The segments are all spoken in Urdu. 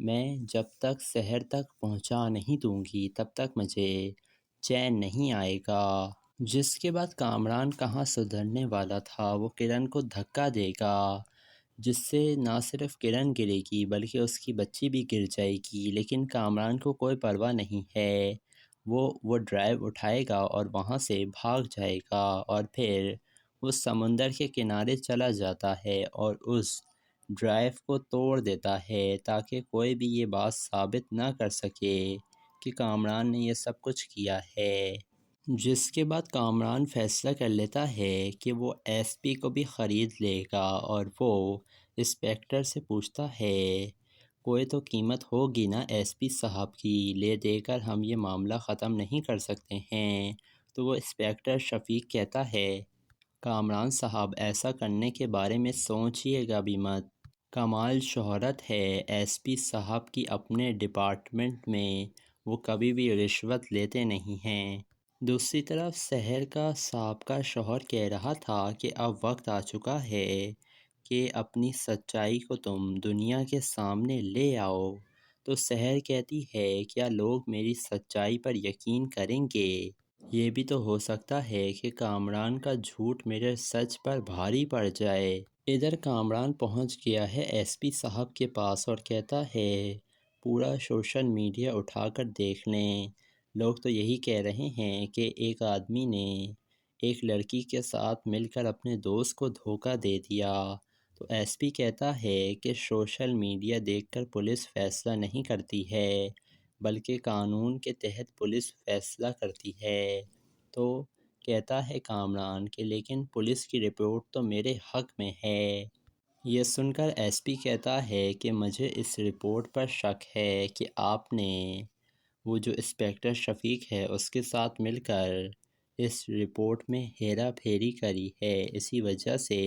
میں جب تک شہر تک پہنچا نہیں دوں گی تب تک مجھے چین نہیں آئے گا۔ جس کے بعد کامران کہاں سدھرنے والا تھا، وہ کرن کو دھکا دے گا، جس سے نہ صرف کرن گرے گی بلکہ اس کی بچی بھی گر جائے گی، لیکن کامران کو کوئی پرواہ نہیں ہے۔ وہ ڈرائیو اٹھائے گا اور وہاں سے بھاگ جائے گا اور پھر وہ سمندر کے کنارے چلا جاتا ہے اور اس ڈرائیو کو توڑ دیتا ہے تاکہ کوئی بھی یہ بات ثابت نہ کر سکے کہ کامران نے یہ سب کچھ کیا ہے۔ جس کے بعد کامران فیصلہ کر لیتا ہے کہ وہ ایس پی کو بھی خرید لے گا اور وہ انسپیکٹر سے پوچھتا ہے کوئی تو قیمت ہوگی نا ایس پی صاحب کی، لے دے کر ہم یہ معاملہ ختم نہیں کر سکتے ہیں؟ تو وہ انسپیکٹر شفیق کہتا ہے کامران صاحب ایسا کرنے کے بارے میں سوچئے گا بھی مت، کمال شہرت ہے ایس پی صاحب کی اپنے ڈپارٹمنٹ میں، وہ کبھی بھی رشوت لیتے نہیں ہیں۔ دوسری طرف شہر کا سابقہ شوہر کہہ رہا تھا کہ اب وقت آ چکا ہے کہ اپنی سچائی کو تم دنیا کے سامنے لے آؤ۔ تو شہر کہتی ہے کیا لوگ میری سچائی پر یقین کریں گے؟ یہ بھی تو ہو سکتا ہے کہ کامران کا جھوٹ میرے سچ پر بھاری پڑ جائے۔ ادھر کامران پہنچ گیا ہے ایس پی صاحب کے پاس اور کہتا ہے پورا سوشل میڈیا اٹھا کر دیکھ لیں، لوگ تو یہی کہہ رہے ہیں کہ ایک آدمی نے ایک لڑکی کے ساتھ مل کر اپنے دوست کو دھوکہ دے دیا۔ تو ایس پی کہتا ہے کہ سوشل میڈیا دیکھ کر پولیس فیصلہ نہیں کرتی ہے بلکہ قانون کے تحت پولیس فیصلہ کرتی ہے۔ تو کہتا ہے کامران کہ لیکن پولیس کی رپورٹ تو میرے حق میں ہے۔ یہ سن کر ایس پی کہتا ہے کہ مجھے اس رپورٹ پر شک ہے کہ آپ نے وہ جو انسپیکٹر شفیق ہے اس کے ساتھ مل کر اس رپورٹ میں ہیرا پھیری کری ہے، اسی وجہ سے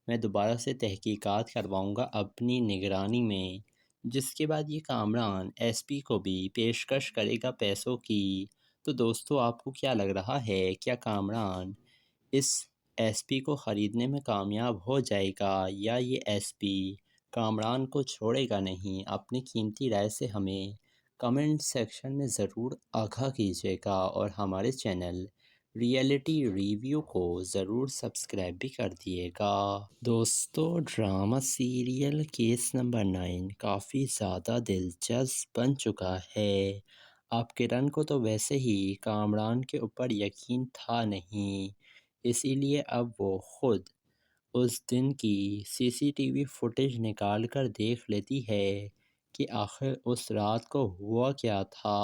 میں دوبارہ سے تحقیقات کرواؤں گا اپنی نگرانی میں۔ جس کے بعد یہ کامران ایس پی کو بھی پیشکش کرے گا پیسوں کی۔ تو دوستو آپ کو کیا لگ رہا ہے، کیا کامران اس ایس پی کو خریدنے میں کامیاب ہو جائے گا یا یہ ایس پی کامران کو چھوڑے گا نہیں؟ اپنی قیمتی رائے سے ہمیں کمنٹ سیکشن میں ضرور آگاہ کیجیے گا اور ہمارے چینل ریئلٹی ریویو کو ضرور سبسکرائب بھی کر دیے گا۔ دوستو ڈرامہ سیریل کیس نمبر 9 کافی زیادہ دلچسپ بن چکا ہے۔ اب کرن کو تو ویسے ہی کامران کے اوپر یقین تھا نہیں، اسی لیے اب وہ خود اس دن کی سی سی ٹی وی فوٹیج نکال کر دیکھ لیتی ہے کہ آخر اس رات کو ہوا کیا تھا،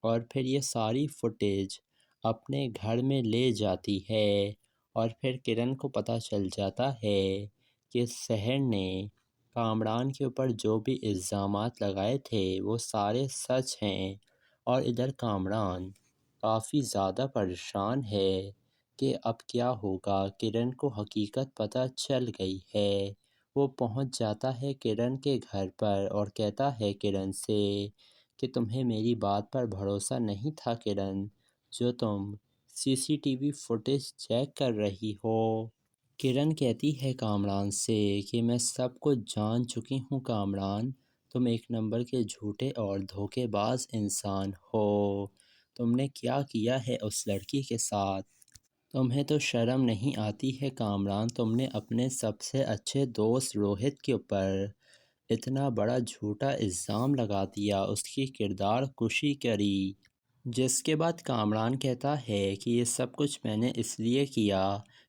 اور پھر یہ ساری فوٹیج اپنے گھر میں لے جاتی ہے اور پھر کرن کو پتہ چل جاتا ہے کہ شہر نے کامران کے اوپر جو بھی الزامات لگائے تھے وہ سارے سچ ہیں۔ اور ادھر کامران کافی زیادہ پریشان ہے کہ اب کیا ہوگا، کرن کو حقیقت پتہ چل گئی ہے۔ وہ پہنچ جاتا ہے کرن کے گھر پر اور کہتا ہے کرن سے کہ تمہیں میری بات پر بھروسہ نہیں تھا کرن، جو تم C C T V footage check کر رہی ہو۔ کرن کہتی ہے کامران سے کہ میں سب کچھ جان چکی ہوں کامران، تم ایک نمبر کے جھوٹے اور دھوکے باز انسان ہو، تم نے کیا کیا ہے اس لڑکی کے ساتھ، تمہیں تو شرم نہیں آتی ہے کامران، تم نے اپنے سب سے اچھے دوست روہت کے اوپر اتنا بڑا جھوٹا الزام لگا دیا، اس کی کردار کشی کری۔ جس کے بعد کامران کہتا ہے کہ یہ سب کچھ میں نے اس لیے کیا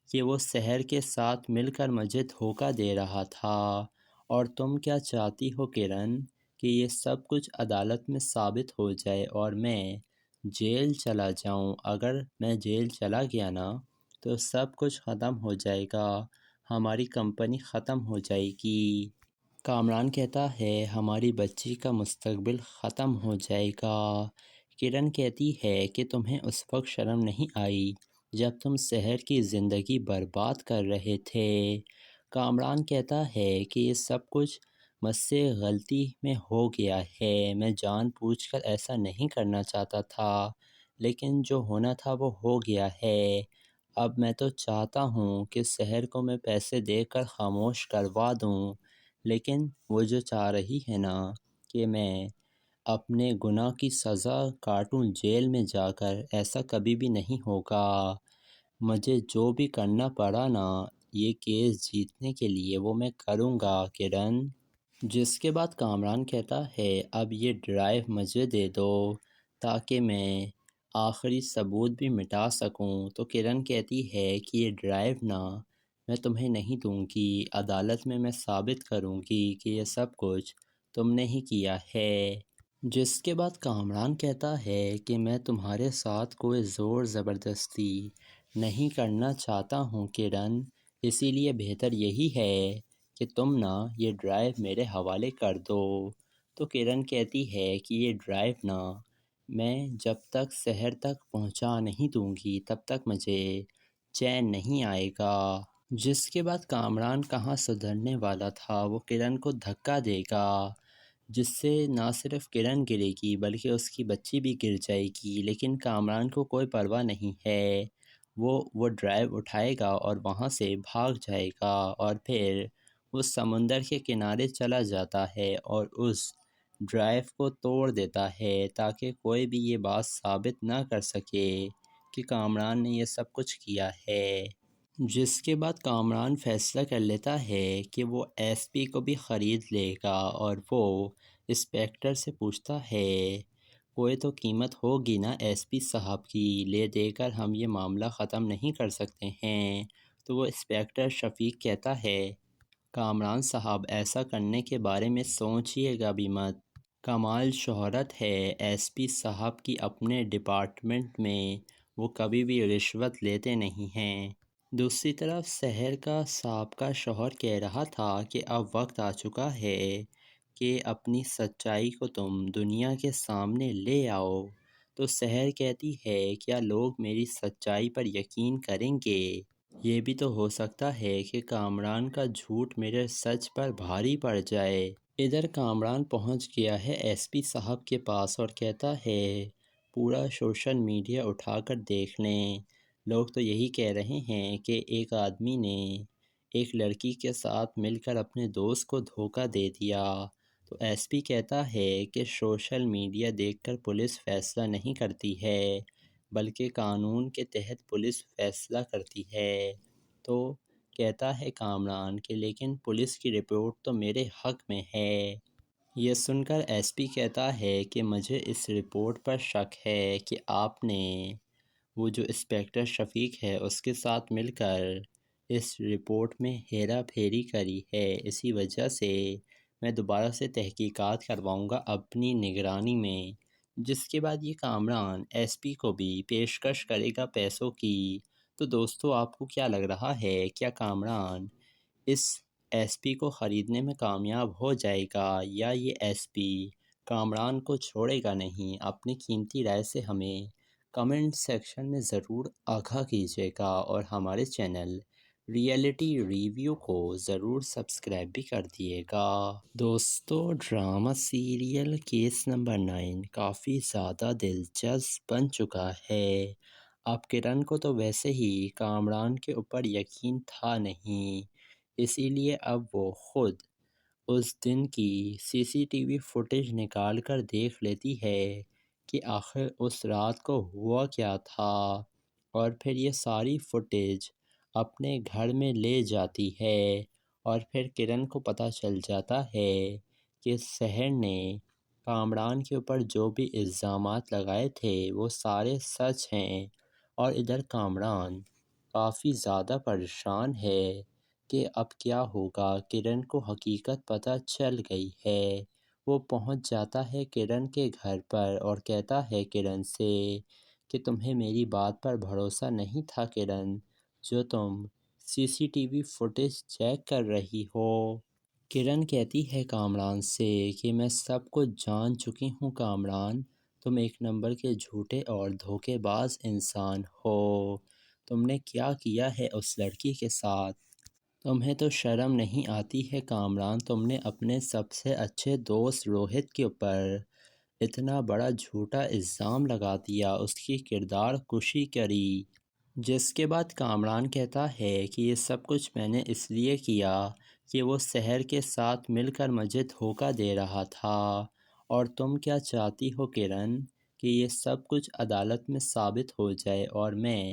کہ وہ شہر کے ساتھ مل کر مجھے دھوکہ دے رہا تھا، اور تم کیا چاہتی ہو کرن کہ یہ سب کچھ عدالت میں ثابت ہو جائے اور میں جیل چلا جاؤں؟ اگر میں جیل چلا گیا نا تو سب کچھ ختم ہو جائے گا، ہماری کمپنی ختم ہو جائے گی۔ کامران کہتا ہے ہماری بچی کا مستقبل ختم ہو جائے گا۔ کرن کہتی ہے کہ تمہیں اس وقت شرم نہیں آئی جب تم شہر کی زندگی برباد کر رہے تھے؟ کامران کہتا ہے کہ یہ سب کچھ مجھ سے غلطی میں ہو گیا ہے، میں جان بوجھ کر ایسا نہیں کرنا چاہتا تھا، لیکن جو ہونا تھا وہ ہو گیا ہے۔ اب میں تو چاہتا ہوں کہ شہر کو میں پیسے دے کر خاموش کروا دوں، لیکن وہ جو چاہ رہی ہے نا کہ میں اپنے گناہ کی سزا کاٹوں جیل میں جا کر، ایسا کبھی بھی نہیں ہوگا۔ مجھے جو بھی کرنا پڑا نا یہ کیس جیتنے کے لیے وہ میں کروں گا کرن۔ جس کے بعد کامران کہتا ہے اب یہ ڈرائیو مجھے دے دو تاکہ میں آخری ثبوت بھی مٹا سکوں۔ تو کرن کہتی ہے کہ یہ ڈرائیو نا میں تمہیں نہیں دوں گی، عدالت میں ثابت کروں گی کہ یہ سب کچھ تم نے ہی کیا ہے۔ جس کے بعد کامران کہتا ہے کہ میں تمہارے ساتھ کوئی زور زبردستی نہیں کرنا چاہتا ہوں کرن، اسی لیے بہتر یہی ہے کہ تم نا یہ ڈرائیو میرے حوالے کر دو۔ تو کرن کہتی ہے کہ یہ ڈرائیو نا میں جب تک شہر تک پہنچا نہیں دوں گی تب تک مجھے چین نہیں آئے گا۔ جس کے بعد کامران کہاں سدھرنے والا تھا، وہ کرن کو دھکا دے گا جس سے نہ صرف کرن گرے گی بلکہ اس کی بچی بھی گر جائے گی، لیکن کامران کو کوئی پرواہ نہیں ہے۔ وہ ڈرائیو اٹھائے گا اور وہاں سے بھاگ جائے گا اور پھر وہ سمندر کے کنارے چلا جاتا ہے اور اس ڈرائیو کو توڑ دیتا ہے تاکہ کوئی بھی یہ بات ثابت نہ کر سکے کہ کامران نے یہ سب کچھ کیا ہے۔ جس کے بعد کامران فیصلہ کر لیتا ہے کہ وہ ایس پی کو بھی خرید لے گا اور وہ انسپیکٹر سے پوچھتا ہے کوئی تو قیمت ہوگی نا ایس پی صاحب کی، لے دے کر ہم یہ معاملہ ختم نہیں کر سکتے ہیں۔ تو وہ انسپیکٹر شفیق کہتا ہے کامران صاحب ایسا کرنے کے بارے میں سوچئے گا بھی مت، کمال شہرت ہے ایس پی صاحب کی اپنے ڈپارٹمنٹ میں، وہ کبھی بھی رشوت لیتے نہیں ہیں۔ دوسری طرف شہر کا سابقہ شوہر کہہ رہا تھا کہ اب وقت آ چکا ہے کہ اپنی سچائی کو تم دنیا کے سامنے لے آؤ۔ تو شہر کہتی ہے کیا لوگ میری سچائی پر یقین کریں گے؟ یہ بھی تو ہو سکتا ہے کہ کامران کا جھوٹ میرے سچ پر بھاری پڑ جائے۔ ادھر کامران پہنچ گیا ہے ایس پی صاحب کے پاس اور کہتا ہے پورا سوشل میڈیا اٹھا کر دیکھ لیں، لوگ تو یہی کہہ رہے ہیں کہ ایک آدمی نے ایک لڑکی کے ساتھ مل کر اپنے دوست کو دھوکہ دے دیا۔ تو ایس پی کہتا ہے کہ سوشل میڈیا دیکھ کر پولیس فیصلہ نہیں کرتی ہے بلکہ قانون کے تحت پولیس فیصلہ کرتی ہے۔ تو کہتا ہے کامران کہ لیکن پولیس کی رپورٹ تو میرے حق میں ہے۔ یہ سن کر ایس پی کہتا ہے کہ مجھے اس رپورٹ پر شک ہے کہ آپ نے وہ جو انسپیکٹر شفیق ہے اس کے ساتھ مل کر اس رپورٹ میں ہیرا پھیری کری ہے، اسی وجہ سے میں دوبارہ سے تحقیقات کرواؤں گا اپنی نگرانی میں۔ جس کے بعد یہ کامران ایس پی کو بھی پیشکش کرے گا پیسوں کی۔ تو دوستو آپ کو کیا لگ رہا ہے، کیا کامران اس ایس پی کو خریدنے میں کامیاب ہو جائے گا یا یہ ایس پی کامران کو چھوڑے گا نہیں؟ اپنی قیمتی رائے سے ہمیں کمنٹ سیکشن میں ضرور آگاہ کیجیے گا اور ہمارے چینل ریئلٹی ریویو کو ضرور سبسکرائب بھی کر دیے گا۔ دوستو ڈرامہ سیریل کیس نمبر 9 کافی زیادہ دلچسپ بن چکا ہے۔ اب کرن کو تو ویسے ہی کامران کے اوپر یقین تھا نہیں، اسی لیے اب وہ خود اس دن کی سی سی ٹی وی فوٹیج نکال کر دیکھ لیتی ہے کہ آخر اس رات کو ہوا کیا تھا، اور پھر یہ ساری فوٹیج اپنے گھر میں لے جاتی ہے اور پھر کرن کو پتہ چل جاتا ہے کہ شہر نے کامران کے اوپر جو بھی الزامات لگائے تھے وہ سارے سچ ہیں۔ اور ادھر کامران کافی زیادہ پریشان ہے کہ اب کیا ہوگا، کرن کو حقیقت پتہ چل گئی ہے۔ وہ پہنچ جاتا ہے کرن کے گھر پر اور کہتا ہے کرن سے کہ تمہیں میری بات پر بھروسہ نہیں تھا کرن، جو تم C C T V footage check کر رہی ہو۔ کرن کہتی ہے کامران سے کہ میں سب کچھ جان چکی ہوں کامران، تم ایک نمبر کے جھوٹے اور دھوکے باز انسان ہو، تم نے کیا کیا ہے اس لڑکی کے ساتھ، تمہیں تو شرم نہیں آتی ہے کامران، تم نے اپنے سب سے اچھے دوست روہت کے اوپر اتنا بڑا جھوٹا الزام لگا دیا، اس کی کردار کشی کری۔ جس کے بعد کامران کہتا ہے کہ یہ سب کچھ میں نے اس لیے کیا کہ وہ شہر کے ساتھ مل کر مجھے دھوکہ دے رہا تھا اور تم کیا چاہتی ہو کرن کہ یہ سب کچھ عدالت میں ثابت ہو جائے اور میں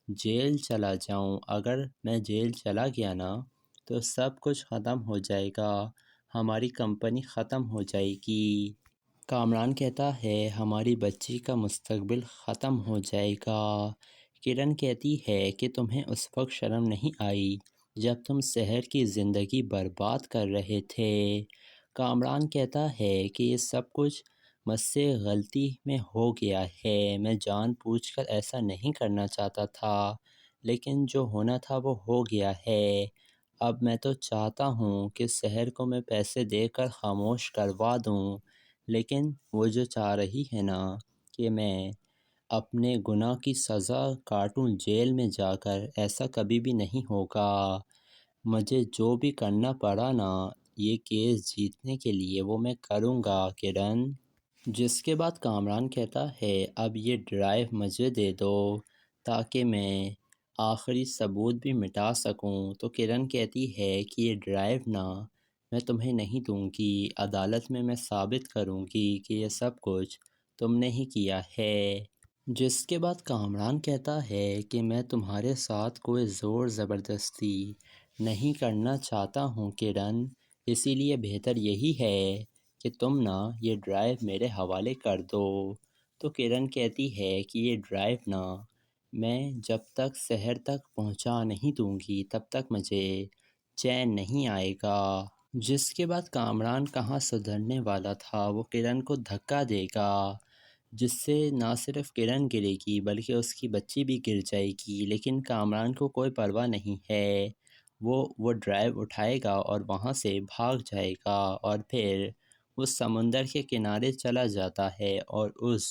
جیل چلا جاؤں؟ اگر میں جیل چلا گیا نا تو سب کچھ ختم ہو جائے گا، ہماری کمپنی ختم ہو جائے گی۔ کامران کہتا ہے ہماری بچی کا مستقبل ختم ہو جائے گا۔ کرن کہتی ہے کہ تمہیں اس وقت شرم نہیں آئی جب تم سحر کی زندگی برباد کر رہے تھے؟ کامران کہتا ہے کہ یہ سب کچھ مجھ سے غلطی میں ہو گیا ہے، میں جان بوجھ کر ایسا نہیں کرنا چاہتا تھا، لیکن جو ہونا تھا وہ ہو گیا ہے۔ اب میں تو چاہتا ہوں کہ سحر کو میں پیسے دے کر خاموش کروا دوں، لیکن وہ جو چاہ رہی ہے نا کہ میں اپنے گناہ کی سزا کاٹوں جیل میں جا کر، ایسا کبھی بھی نہیں ہوگا۔ مجھے جو بھی کرنا پڑا نا یہ کیس جیتنے کے لیے وہ میں کروں گا کرن۔ جس کے بعد کامران کہتا ہے اب یہ ڈرائیو مجھے دے دو تاکہ میں آخری ثبوت بھی مٹا سکوں۔ تو کرن کہتی ہے کہ یہ ڈرائیو نا میں تمہیں نہیں دوں گی، عدالت میں ثابت کروں گی کہ یہ سب کچھ تم نے ہی کیا ہے۔ جس کے بعد کامران کہتا ہے کہ میں تمہارے ساتھ کوئی زور زبردستی نہیں کرنا چاہتا ہوں کرن، اسی لیے بہتر یہی ہے کہ تم نا یہ ڈرائیو میرے حوالے کر دو۔ تو کرن کہتی ہے کہ یہ ڈرائیو نا میں جب تک شہر تک پہنچا نہیں دوں گی تب تک مجھے چین نہیں آئے گا۔ جس کے بعد کامران کہاں سدھرنے والا تھا وہ کرن کو دھکا دے گا، جس سے نہ صرف کرن گرے گی بلکہ اس کی بچی بھی گر جائے گی، لیکن کامران کو کوئی پرواہ نہیں ہے۔ وہ ڈرائیو اٹھائے گا اور وہاں سے بھاگ جائے گا اور پھر اس سمندر کے کنارے چلا جاتا ہے اور اس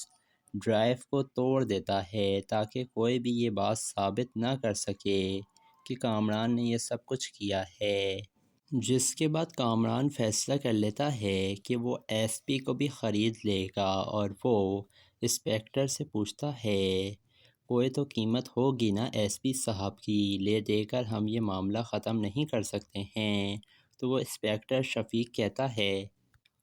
ڈرائیو کو توڑ دیتا ہے تاکہ کوئی بھی یہ بات ثابت نہ کر سکے کہ کامران نے یہ سب کچھ کیا ہے۔ جس کے بعد کامران فیصلہ کر لیتا ہے کہ وہ ایس پی کو بھی خرید لے گا اور وہ انسپیکٹر سے پوچھتا ہے کوئی تو قیمت ہوگی نا ایس پی صاحب کی، لے دے کر ہم یہ معاملہ ختم نہیں کر سکتے ہیں؟ تو وہ انسپیکٹر شفیق کہتا ہے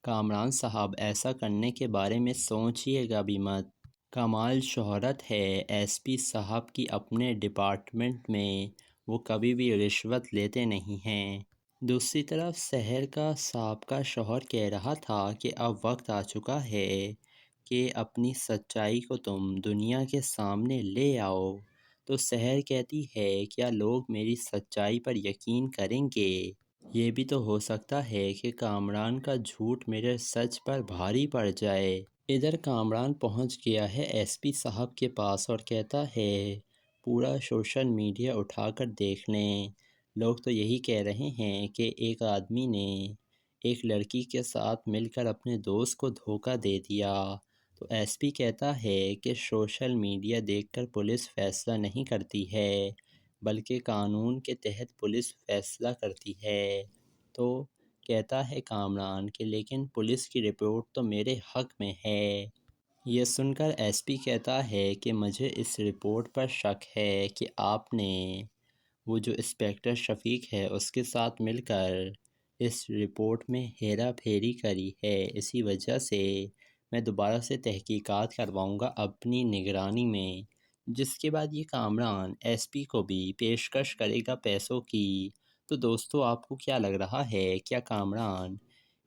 کامران صاحب ایسا کرنے کے بارے میں سوچئے گا بھی مت، کمال شہرت ہے ایس پی صاحب کی اپنے ڈپارٹمنٹ میں، وہ کبھی بھی رشوت لیتے نہیں ہیں۔ دوسری طرف شہر کا سابقہ شوہر کہہ رہا تھا کہ اب وقت آ چکا ہے کہ اپنی سچائی کو تم دنیا کے سامنے لے آؤ۔ تو شہر کہتی ہے کیا لوگ میری سچائی پر یقین کریں گے؟ یہ بھی تو ہو سکتا ہے کہ کامران کا جھوٹ میرے سچ پر بھاری پڑ جائے۔ ادھر کامران پہنچ گیا ہے ایس پی صاحب کے پاس اور کہتا ہے پورا سوشل میڈیا اٹھا کر دیکھ لیں، لوگ تو یہی کہہ رہے ہیں کہ ایک آدمی نے ایک لڑکی کے ساتھ مل کر اپنے دوست کو دھوکہ دے دیا۔ تو ایس پی کہتا ہے کہ سوشل میڈیا دیکھ کر پولیس فیصلہ نہیں کرتی ہے بلکہ قانون کے تحت پولیس فیصلہ کرتی ہے۔ تو کہتا ہے کامران کہ لیکن پولیس کی رپورٹ تو میرے حق میں ہے۔ یہ سن کر ایس پی کہتا ہے کہ مجھے اس رپورٹ پر شک ہے کہ آپ نے وہ جو انسپیکٹر شفیق ہے اس کے ساتھ مل کر اس رپورٹ میں ہیرا پھیری کری ہے، اسی وجہ سے میں دوبارہ سے تحقیقات کرواؤں گا اپنی نگرانی میں۔ جس کے بعد یہ کامران ایس پی کو بھی پیشکش کرے گا پیسوں کی۔ تو دوستو آپ کو کیا لگ رہا ہے، کیا کامران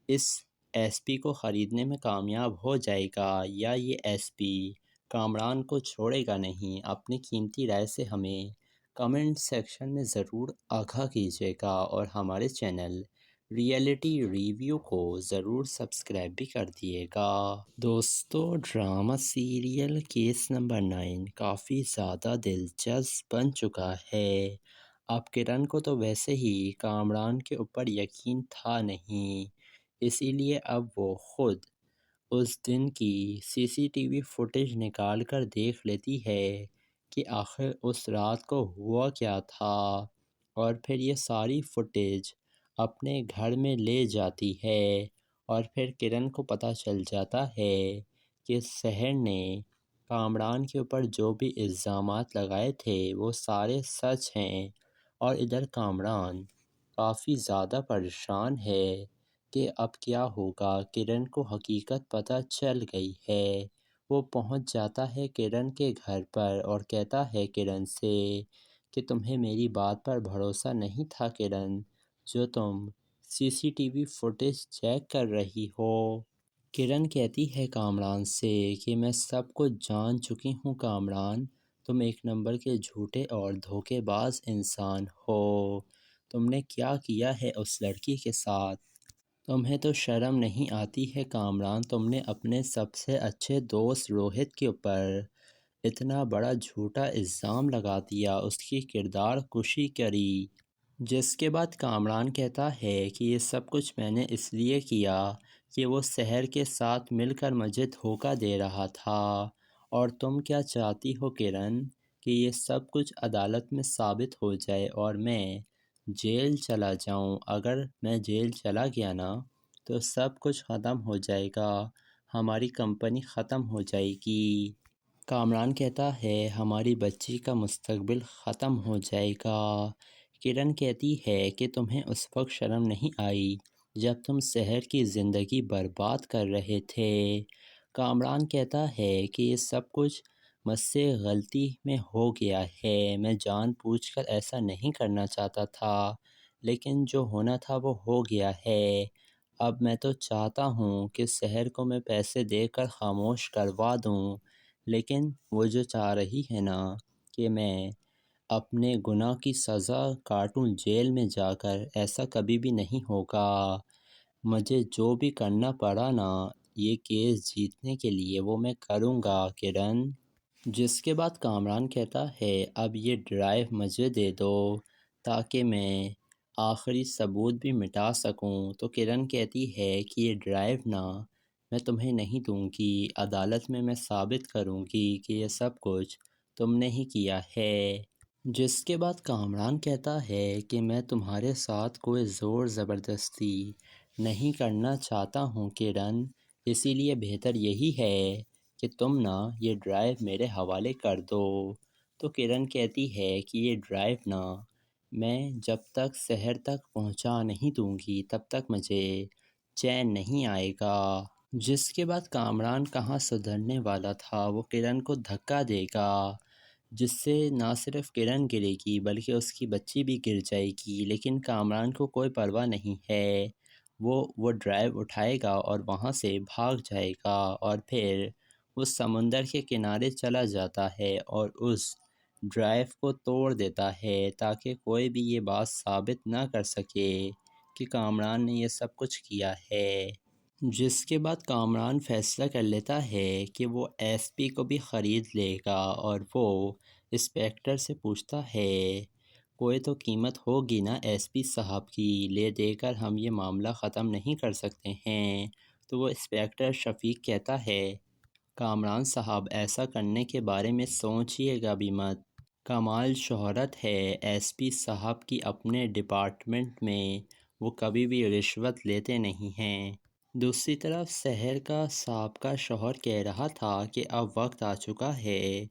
اس ایس پی کو خریدنے میں کامیاب ہو جائے گا یا یہ ایس پی کامران کو چھوڑے گا نہیں؟ اپنی قیمتی رائے سے ہمیں کمنٹ سیکشن میں ضرور آگاہ کیجیے گا اور ہمارے چینل ریئلٹی ریویو کو ضرور سبسکرائب بھی کر دیے گا۔ دوستو ڈرامہ سیریل کیس نمبر 9 کافی زیادہ دلچسپ بن چکا ہے۔ اب کرن کو تو ویسے ہی کامران کے اوپر یقین تھا نہیں، اسی لیے اب وہ خود اس دن کی سی سی ٹی وی فوٹیج نکال کر دیکھ لیتی ہے کہ آخر اس رات کو ہوا کیا تھا، اور پھر یہ ساری فوٹیج اپنے گھر میں لے جاتی ہے اور پھر کرن کو پتہ چل جاتا ہے کہ سحر نے کامران کے اوپر جو بھی الزامات لگائے تھے وہ سارے سچ ہیں۔ اور ادھر کامران کافی زیادہ پریشان ہے کہ اب کیا ہوگا۔ کرن کو حقیقت پتہ چل گئی ہے۔ وہ پہنچ جاتا ہے کرن کے گھر پر اور کہتا ہے کرن سے کہ تمہیں میری بات پر بھروسہ نہیں تھا کرن، جو تم CCTV فوٹیج چیک کر رہی ہو۔ کرن کہتی ہے کامران سے کہ میں سب کچھ جان چکی ہوں کامران، تم ایک نمبر کے جھوٹے اور دھوکے باز انسان ہو۔ تم نے کیا کیا ہے اس لڑکی کے ساتھ؟ تمہیں تو شرم نہیں آتی ہے کامران، تم نے اپنے سب سے اچھے دوست روہت کے اوپر اتنا بڑا جھوٹا الزام لگا دیا، اس کی کردار کشی کری۔ جس کے بعد کامران کہتا ہے کہ یہ سب کچھ میں نے اس لیے کیا کہ وہ سحر کے ساتھ مل کر مجھے دھوکہ دے رہا تھا، اور تم کیا چاہتی ہو کرن کہ یہ سب کچھ عدالت میں ثابت ہو جائے اور میں جیل چلا جاؤں۔ اگر میں جیل چلا گیا نا تو سب کچھ ختم ہو جائے گا، ہماری کمپنی ختم ہو جائے گی۔ کامران کہتا ہے ہماری بچی کا مستقبل ختم ہو جائے گا۔ کرن کہتی ہے کہ تمہیں اس وقت شرم نہیں آئی جب تم سحر کی زندگی برباد کر رہے تھے۔ کامران کہتا ہے کہ یہ سب کچھ مجھ سے غلطی میں ہو گیا ہے، میں جان بوجھ کر ایسا نہیں کرنا چاہتا تھا، لیکن جو ہونا تھا وہ ہو گیا ہے۔ اب میں تو چاہتا ہوں کہ سحر کو میں پیسے دے کر خاموش کروا دوں، لیکن وہ جو چاہ رہی ہے نا کہ میں اپنے گناہ کی سزا کاٹوں جیل میں جا کر، ایسا کبھی بھی نہیں ہوگا۔ مجھے جو بھی کرنا پڑا نا یہ کیس جیتنے کے لیے وہ میں کروں گا کرن۔ جس کے بعد کامران کہتا ہے اب یہ ڈرائیو مجھے دے دو تاکہ میں آخری ثبوت بھی مٹا سکوں۔ تو کرن کہتی ہے کہ یہ ڈرائیو نا میں تمہیں نہیں دوں گی، عدالت میں ثابت کروں گی کہ یہ سب کچھ تم نے ہی کیا ہے۔ جس کے بعد کامران کہتا ہے کہ میں تمہارے ساتھ کوئی زور زبردستی نہیں کرنا چاہتا ہوں کرن، اسی لیے بہتر یہی ہے کہ تم نا یہ ڈرائیو میرے حوالے کر دو۔ تو کرن کہتی ہے کہ یہ ڈرائیو نا میں جب تک سحر تک پہنچا نہیں دوں گی تب تک مجھے چین نہیں آئے گا۔ جس کے بعد کامران کہاں سدھرنے والا تھا، وہ کرن کو دھکا دے گا، جس سے نہ صرف کرن گرے گی بلکہ اس کی بچی بھی گر جائے گی، لیکن کامران کو کوئی پرواہ نہیں ہے۔ وہ ڈرائیو اٹھائے گا اور وہاں سے بھاگ جائے گا، اور پھر وہ سمندر کے کنارے چلا جاتا ہے اور اس ڈرائیو کو توڑ دیتا ہے تاکہ کوئی بھی یہ بات ثابت نہ کر سکے کہ کامران نے یہ سب کچھ کیا ہے۔ جس کے بعد کامران فیصلہ کر لیتا ہے کہ وہ SP کو بھی خرید لے گا، اور وہ انسپیکٹر سے پوچھتا ہے کوئی تو قیمت ہوگی نا SP صاحب کی، لے دے کر ہم یہ معاملہ ختم نہیں کر سکتے ہیں۔ تو وہ انسپیکٹر شفیق کہتا ہے کامران صاحب ایسا کرنے کے بارے میں سوچئے گا بھی مت، کمال شہرت ہے SP صاحب کی اپنے ڈپارٹمنٹ میں، وہ کبھی بھی رشوت لیتے نہیں ہیں۔ دوسری طرف سحر کا سابقہ شوہر کہہ رہا تھا کہ اب وقت آ چکا ہے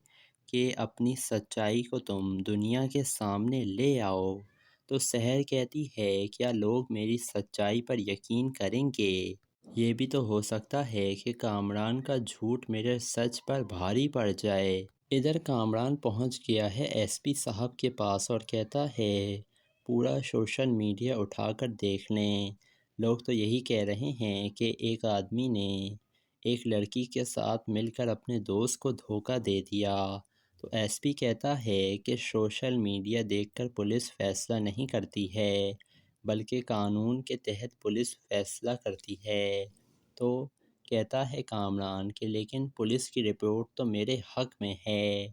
کہ اپنی سچائی کو تم دنیا کے سامنے لے آؤ۔ تو سحر کہتی ہے کیا لوگ میری سچائی پر یقین کریں گے؟ یہ بھی تو ہو سکتا ہے کہ کامران کا جھوٹ میرے سچ پر بھاری پڑ جائے۔ ادھر کامران پہنچ گیا ہے SP صاحب کے پاس اور کہتا ہے پورا سوشل میڈیا اٹھا کر دیکھ لیں، لوگ تو یہی کہہ رہے ہیں کہ ایک آدمی نے ایک لڑکی کے ساتھ مل کر اپنے دوست کو دھوکہ دے دیا۔ تو SP کہتا ہے کہ سوشل میڈیا دیکھ کر پولیس فیصلہ نہیں کرتی ہے بلکہ قانون کے تحت پولیس فیصلہ کرتی ہے۔ تو کہتا ہے کامران کہ لیکن پولیس کی رپورٹ تو میرے حق میں ہے۔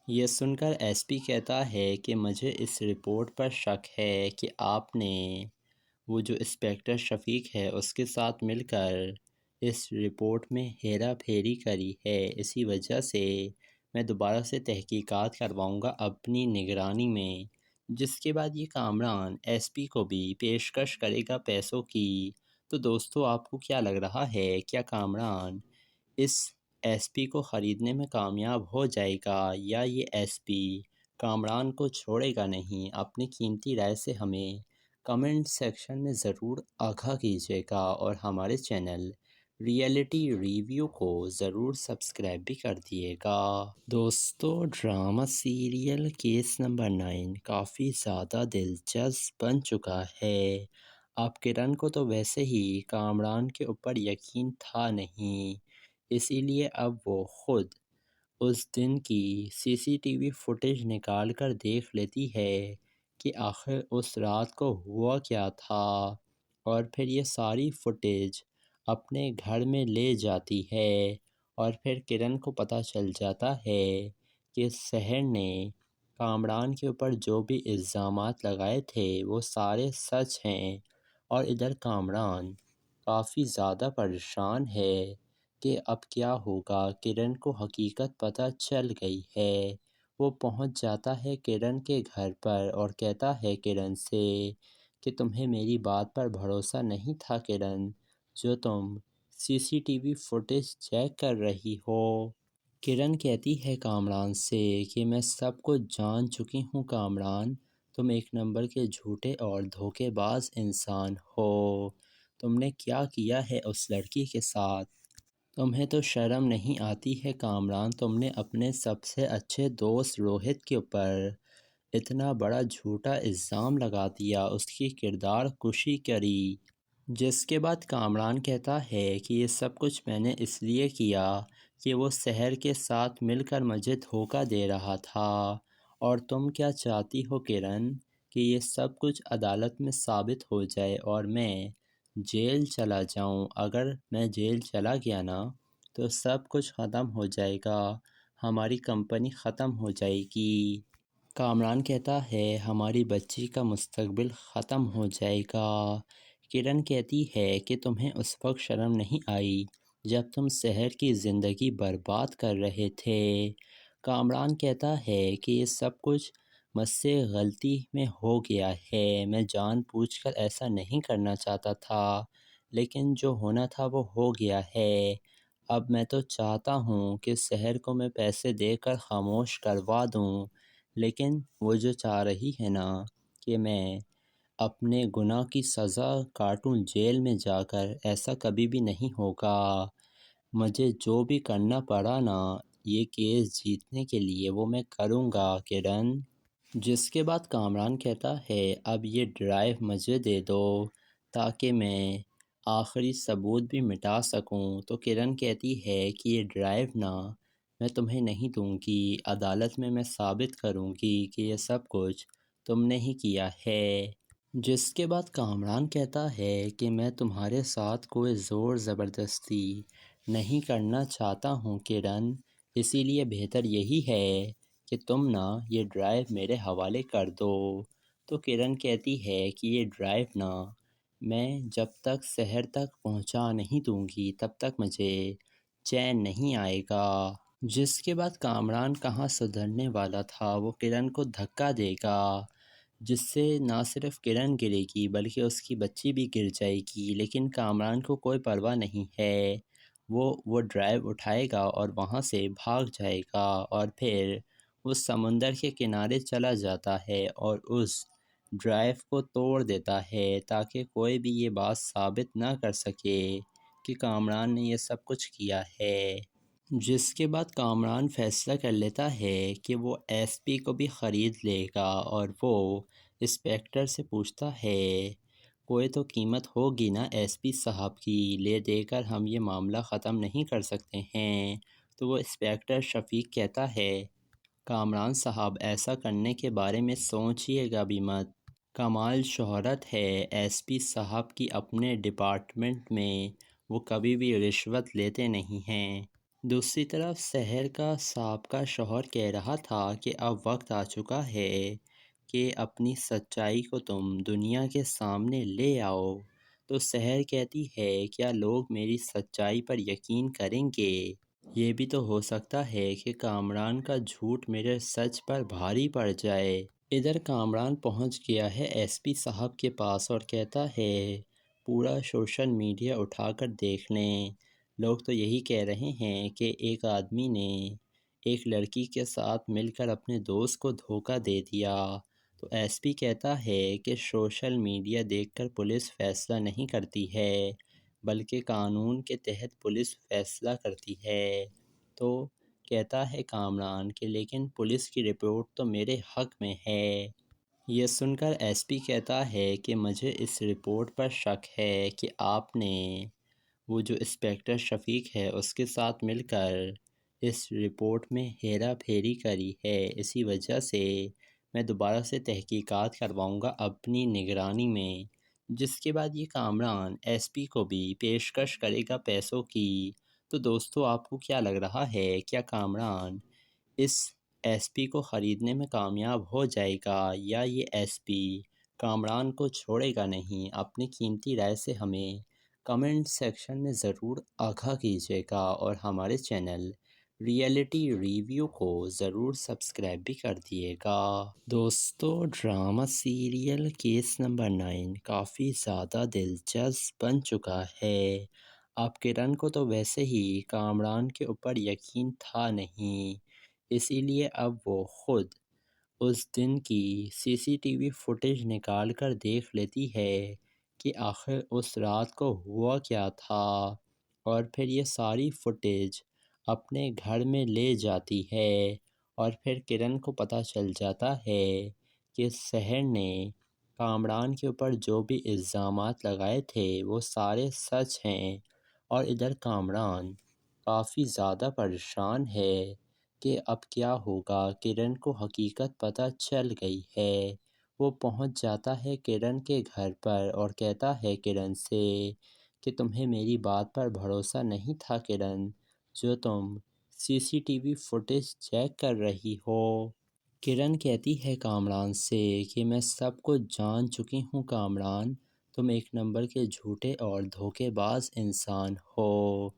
یہ سن کر SP کہتا ہے کہ مجھے اس رپورٹ پر شک ہے کہ آپ نے وہ جو انسپیکٹر شفیق ہے اس کے ساتھ مل کر اس رپورٹ میں ہیرا پھیری کری ہے، اسی وجہ سے میں دوبارہ سے تحقیقات کرواؤں گا اپنی نگرانی میں۔ جس کے بعد یہ کامران SP کو بھی پیشکش کرے گا پیسوں کی۔ تو دوستو آپ کو کیا لگ رہا ہے، کیا کامران اس SP کو خریدنے میں کامیاب ہو جائے گا یا یہ SP کامران کو چھوڑے گا نہیں؟ اپنی قیمتی رائے سے ہمیں کمنٹ سیکشن میں ضرور آگاہ کیجیے گا اور ہمارے چینل ریئلٹی ریویو کو ضرور سبسکرائب بھی کر دیے گا۔ دوستو، ڈرامہ سیریل کیس نمبر 9 کافی زیادہ دلچسپ بن چکا ہے۔ اب کرن کو تو ویسے ہی کامران کے اوپر یقین تھا نہیں، اسی لیے اب وہ خود اس دن کی CCTV فوٹیج نکال کر دیکھ لیتی ہے کہ آخر اس رات کو ہوا کیا تھا، اور پھر یہ ساری فوٹیج اپنے گھر میں لے جاتی ہے، اور پھر کرن کو پتہ چل جاتا ہے کہ سحر نے کامران کے اوپر جو بھی الزامات لگائے تھے وہ سارے سچ ہیں۔ اور ادھر کامران کافی زیادہ پریشان ہے کہ اب کیا ہوگا۔ کرن کو حقیقت پتہ چل گئی ہے۔ وہ پہنچ جاتا ہے کرن کے گھر پر اور کہتا ہے کرن سے کہ تمہیں میری بات پر بھروسہ نہیں تھا کرن، جو تم CCTV فوٹیج چیک کر رہی ہو۔ کرن کہتی ہے کامران سے کہ میں سب کچھ جان چکی ہوں کامران، تم ایک نمبر کے جھوٹے اور دھوکے باز انسان ہو۔ تم نے کیا کیا ہے اس لڑکی کے ساتھ؟ تمہیں تو شرم نہیں آتی ہے کامران، تم نے اپنے سب سے اچھے دوست روہت کے اوپر اتنا بڑا جھوٹا الزام لگا دیا، اس کی کردار کشی کری۔ جس کے بعد کامران کہتا ہے کہ یہ سب کچھ میں نے اس لیے کیا کہ وہ سحر کے ساتھ مل کر مجھے دھوکہ دے رہا تھا، اور تم کیا چاہتی ہو کرن کہ یہ سب کچھ عدالت میں ثابت ہو جائے اور میں جیل چلا جاؤں۔ اگر میں جیل چلا گیا نا تو سب کچھ ختم ہو جائے گا، ہماری کمپنی ختم ہو جائے گی۔ کامران کہتا ہے ہماری بچی کا مستقبل ختم ہو جائے گا۔ کرن کہتی ہے کہ تمہیں اس وقت شرم نہیں آئی جب تم سحر کی زندگی برباد کر رہے تھے۔ کامران کہتا ہے کہ یہ سب کچھ مجھ سے غلطی میں ہو گیا ہے، میں جان بوجھ کر ایسا نہیں کرنا چاہتا تھا، لیکن جو ہونا تھا وہ ہو گیا ہے۔ اب میں تو چاہتا ہوں کہ سحر کو میں پیسے دے کر خاموش کروا دوں، لیکن وہ جو چاہ رہی ہے نا کہ میں اپنے گناہ کی سزا کاٹوں جیل میں جا کر، ایسا کبھی بھی نہیں ہوگا۔ مجھے جو بھی کرنا پڑا نا یہ کیس جیتنے کے لیے وہ میں کروں گا کرن۔ جس کے بعد کامران کہتا ہے اب یہ ڈرائیو مجھے دے دو تاکہ میں آخری ثبوت بھی مٹا سکوں۔ تو کرن کہتی ہے کہ یہ ڈرائیو نا میں تمہیں نہیں دوں گی، عدالت میں ثابت کروں گی کہ یہ سب کچھ تم نے ہی کیا ہے۔ جس کے بعد کامران کہتا ہے کہ میں تمہارے ساتھ کوئی زور زبردستی نہیں کرنا چاہتا ہوں کرن، اسی لیے بہتر یہی ہے کہ تم نا یہ ڈرائیو میرے حوالے کر دو۔ تو کرن کہتی ہے کہ یہ ڈرائیو نا میں جب تک سحر تک پہنچا نہیں دوں گی تب تک مجھے چین نہیں آئے گا۔ جس کے بعد کامران کہاں سدھرنے والا تھا، وہ کرن کو دھکا دے گا، جس سے نہ صرف کرن گرے گی بلکہ اس کی بچی بھی گر جائے گی، لیکن کامران کو کوئی پرواہ نہیں ہے۔ وہ ڈرائیو اٹھائے گا اور وہاں سے بھاگ جائے گا، اور پھر وہ سمندر کے کنارے چلا جاتا ہے اور اس ڈرائیو کو توڑ دیتا ہے تاکہ کوئی بھی یہ بات ثابت نہ کر سکے کہ کامران نے یہ سب کچھ کیا ہے۔ جس کے بعد کامران فیصلہ کر لیتا ہے کہ وہ SP کو بھی خرید لے گا، اور وہ انسپیکٹر سے پوچھتا ہے کوئی تو قیمت ہوگی نا SP صاحب کی، لے دے کر ہم یہ معاملہ ختم نہیں کر سکتے ہیں؟ تو وہ انسپیکٹر شفیق کہتا ہے کامران صاحب ایسا کرنے کے بارے میں سوچئے گا بھی مت، کمال شہرت ہے SP صاحب کی اپنے ڈپارٹمنٹ میں، وہ کبھی بھی رشوت لیتے نہیں ہیں۔ دوسری طرف سحر کا سابقہ شوہر کہہ رہا تھا کہ اب وقت آ چکا ہے کہ اپنی سچائی کو تم دنیا کے سامنے لے آؤ۔ تو سحر کہتی ہے کیا لوگ میری سچائی پر یقین کریں گے؟ یہ بھی تو ہو سکتا ہے کہ کامران کا جھوٹ میرے سچ پر بھاری پڑ جائے۔ ادھر کامران پہنچ گیا ہے SP صاحب کے پاس اور کہتا ہے پورا سوشل میڈیا اٹھا کر دیکھ لیں، لوگ تو یہی کہہ رہے ہیں کہ ایک آدمی نے ایک لڑکی کے ساتھ مل کر اپنے دوست کو دھوکہ دے دیا۔ تو ایس پی کہتا ہے کہ سوشل میڈیا دیکھ کر پولیس فیصلہ نہیں کرتی ہے بلکہ قانون کے تحت پولیس فیصلہ کرتی ہے۔ تو کہتا ہے کامران کہ لیکن پولیس کی رپورٹ تو میرے حق میں ہے۔ یہ سن کر ایس پی کہتا ہے کہ مجھے اس رپورٹ پر شک ہے کہ آپ نے وہ جو انسپکٹر شفیق ہے اس کے ساتھ مل کر اس رپورٹ میں ہیرا پھیری کری ہے، اسی وجہ سے میں دوبارہ سے تحقیقات کرواؤں گا اپنی نگرانی میں۔ جس کے بعد یہ کامران ایس پی کو بھی پیشکش کرے گا پیسوں کی۔ تو دوستو آپ کو کیا لگ رہا ہے، کیا کامران اس ایس پی کو خریدنے میں کامیاب ہو جائے گا یا یہ ایس پی کامران کو چھوڑے گا نہیں؟ اپنی قیمتی رائے سے ہمیں کمنٹ سیکشن میں ضرور آگاہ کیجیے گا اور ہمارے چینل ریئلٹی ریویو کو ضرور سبسکرائب بھی کر دیے گا۔ دوستو ڈرامہ سیریل کیس نمبر 9 کافی زیادہ دلچسپ بن چکا ہے۔ اب کرن کو تو ویسے ہی کامران کے اوپر یقین تھا نہیں، اسی لیے اب وہ خود اس دن کی سی سی ٹی وی فوٹیج نکال کر دیکھ لیتی ہے کہ آخر اس رات کو ہوا کیا تھا، اور پھر یہ ساری فوٹیج اپنے گھر میں لے جاتی ہے، اور پھر کرن کو پتہ چل جاتا ہے کہ سحر نے کامران کے اوپر جو بھی الزامات لگائے تھے وہ سارے سچ ہیں۔ اور ادھر کامران کافی زیادہ پریشان ہے کہ اب کیا ہوگا۔ کرن کو حقیقت پتہ چل گئی ہے۔ وہ پہنچ جاتا ہے کرن کے گھر پر اور کہتا ہے کرن سے کہ تمہیں میری بات پر بھروسہ نہیں تھا کرن، جو تم C C T V footage check کر رہی ہو۔ کرن کہتی ہے کامران سے کہ میں سب کچھ جان چکی ہوں کامران، تم ایک نمبر کے جھوٹے اور دھوکے باز انسان ہو۔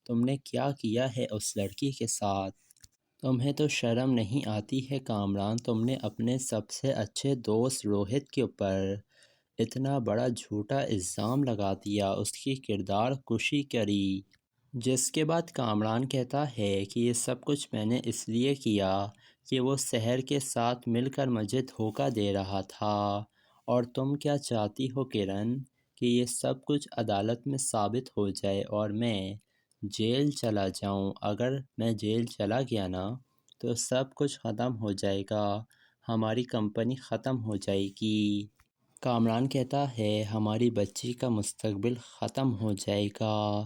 تم نے کیا کیا ہے اس لڑکی کے ساتھ؟ تمہیں تو شرم نہیں آتی ہے کامران، تم نے اپنے سب سے اچھے دوست روہت کے اوپر اتنا بڑا جھوٹا الزام لگا دیا، اس کی کردار کشی کری۔ جس کے بعد کامران کہتا ہے کہ یہ سب کچھ میں نے اس لیے کیا کہ وہ سحر کے ساتھ مل کر مجھے دھوکہ دے رہا تھا، اور تم کیا چاہتی ہو کرن کہ یہ سب کچھ عدالت میں ثابت ہو جائے اور میں جیل چلا جاؤں؟ اگر میں جیل چلا گیا نا تو سب کچھ ختم ہو جائے گا، ہماری کمپنی ختم ہو جائے گی۔ کامران کہتا ہے ہماری بچی کا مستقبل ختم ہو جائے گا۔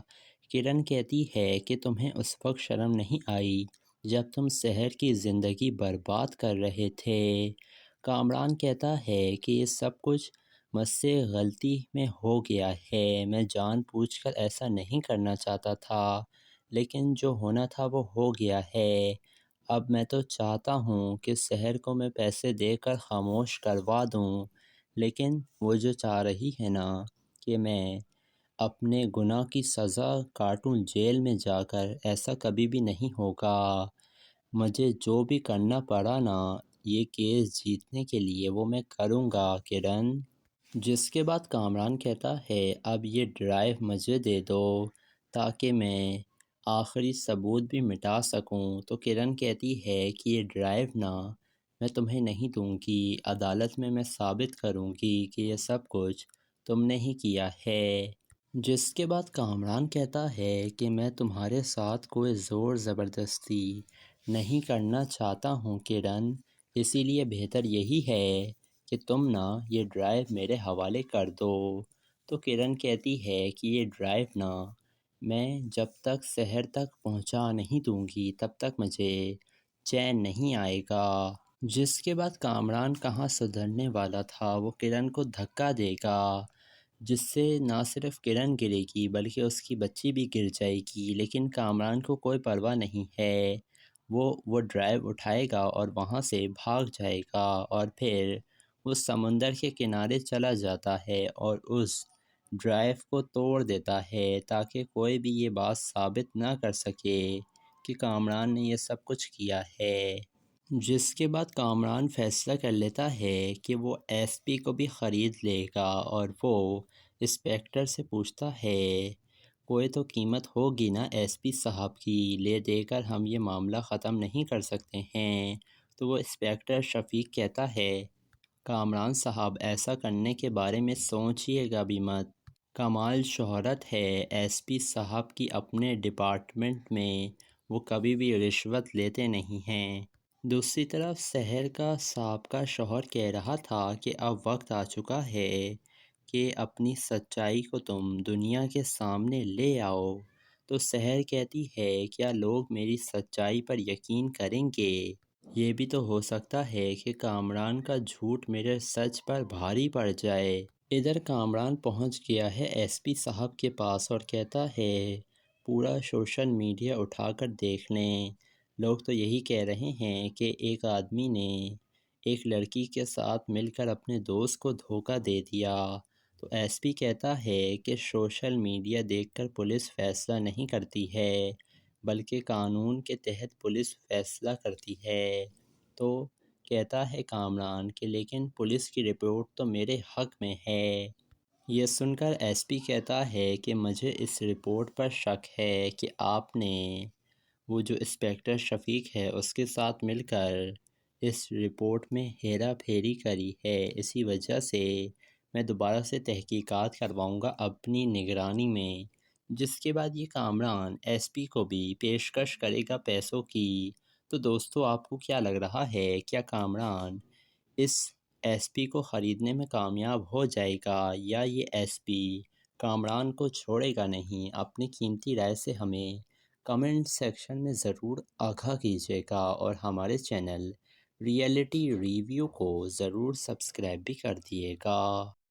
کرن کہتی ہے کہ تمہیں اس وقت شرم نہیں آئی جب تم سحر کی زندگی برباد کر رہے تھے؟ کامران کہتا ہے کہ یہ سب کچھ مجھ سے غلطی میں ہو گیا ہے، میں جان بوجھ کر ایسا نہیں کرنا چاہتا تھا، لیکن جو ہونا تھا وہ ہو گیا ہے۔ اب میں تو چاہتا ہوں کہ سحر کو میں پیسے دے کر خاموش کروا دوں، لیکن وہ جو چاہ رہی ہے نا کہ میں اپنے گناہ کی سزا کاٹوں جیل میں جا کر، ایسا کبھی بھی نہیں ہوگا۔ مجھے جو بھی کرنا پڑا نا یہ کیس جیتنے کے لیے وہ میں کروں گا کرن۔ جس کے بعد کامران کہتا ہے اب یہ ڈرائیو مجھے دے دو تاکہ میں آخری ثبوت بھی مٹا سکوں۔ تو کرن کہتی ہے کہ یہ ڈرائیو نا میں تمہیں نہیں دوں گی، عدالت میں ثابت کروں گی کہ یہ سب کچھ تم نے ہی کیا ہے۔ جس کے بعد کامران کہتا ہے کہ میں تمہارے ساتھ کوئی زور زبردستی نہیں کرنا چاہتا ہوں کرن، اسی لیے بہتر یہی ہے کہ تم نا یہ ڈرائیو میرے حوالے کر دو۔ تو کرن کہتی ہے کہ یہ ڈرائیو نا میں جب تک سحر تک پہنچا نہیں دوں گی تب تک مجھے چین نہیں آئے گا۔ جس کے بعد کامران کہاں سدھرنے والا تھا، وہ کرن کو دھکا دے گا، جس سے نہ صرف کرن گرے گی بلکہ اس کی بچی بھی گر جائے گی، لیکن کامران کو کوئی پرواہ نہیں ہے۔ وہ ڈرائیو اٹھائے گا اور وہاں سے بھاگ جائے گا، اور پھر وہ سمندر کے کنارے چلا جاتا ہے اور اس ڈرائیو کو توڑ دیتا ہے تاکہ کوئی بھی یہ بات ثابت نہ کر سکے کہ کامران نے یہ سب کچھ کیا ہے۔ جس کے بعد کامران فیصلہ کر لیتا ہے کہ وہ ایس پی کو بھی خرید لے گا، اور وہ انسپکٹر سے پوچھتا ہے کوئی تو قیمت ہوگی نا ایس پی صاحب کی، لے دے کر ہم یہ معاملہ ختم نہیں کر سکتے ہیں؟ تو وہ انسپکٹر شفیق کہتا ہے کامران صاحب ایسا کرنے کے بارے میں سوچئے گا بھی مت۔ کمال شہرت ہے ایس پی صاحب کی اپنے ڈپارٹمنٹ میں، وہ کبھی بھی رشوت لیتے نہیں ہیں۔ دوسری طرف سحر کا سابقہ شوہر کہہ رہا تھا کہ اب وقت آ چکا ہے کہ اپنی سچائی کو تم دنیا کے سامنے لے آؤ، تو سحر کہتی ہے کیا لوگ میری سچائی پر یقین کریں گے؟ یہ بھی تو ہو سکتا ہے کہ کامران کا جھوٹ میرے سچ پر بھاری پڑ جائے۔ ادھر کامران پہنچ گیا ہے ایس پی صاحب کے پاس اور کہتا ہے پورا سوشل میڈیا اٹھا کر دیکھ لیں، لوگ تو یہی کہہ رہے ہیں کہ ایک آدمی نے ایک لڑکی کے ساتھ مل کر اپنے دوست کو دھوکہ دے دیا۔ تو ایس پی کہتا ہے کہ سوشل میڈیا دیکھ کر پولیس فیصلہ نہیں کرتی ہے، بلکہ قانون کے تحت پولیس فیصلہ کرتی ہے۔ تو کہتا ہے کامران کہ لیکن پولیس کی رپورٹ تو میرے حق میں ہے۔ یہ سن کر ایس پی کہتا ہے کہ مجھے اس رپورٹ پر شک ہے کہ آپ نے وہ جو انسپکٹر شفیق ہے اس کے ساتھ مل کر اس رپورٹ میں ہیرا پھیری کری ہے، اسی وجہ سے میں دوبارہ سے تحقیقات کرواؤں گا اپنی نگرانی میں۔ جس کے بعد یہ کامران ایس پی کو بھی پیشکش کرے گا پیسوں کی۔ تو دوستو آپ کو کیا لگ رہا ہے، کیا کامران اس ایس پی کو خریدنے میں کامیاب ہو جائے گا یا یہ ایس پی کامران کو چھوڑے گا نہیں؟ اپنی قیمتی رائے سے ہمیں کمنٹ سیکشن میں ضرور آگاہ کیجیے گا اور ہمارے چینل ریئلٹی ریویو کو ضرور سبسکرائب بھی کر دیے گا۔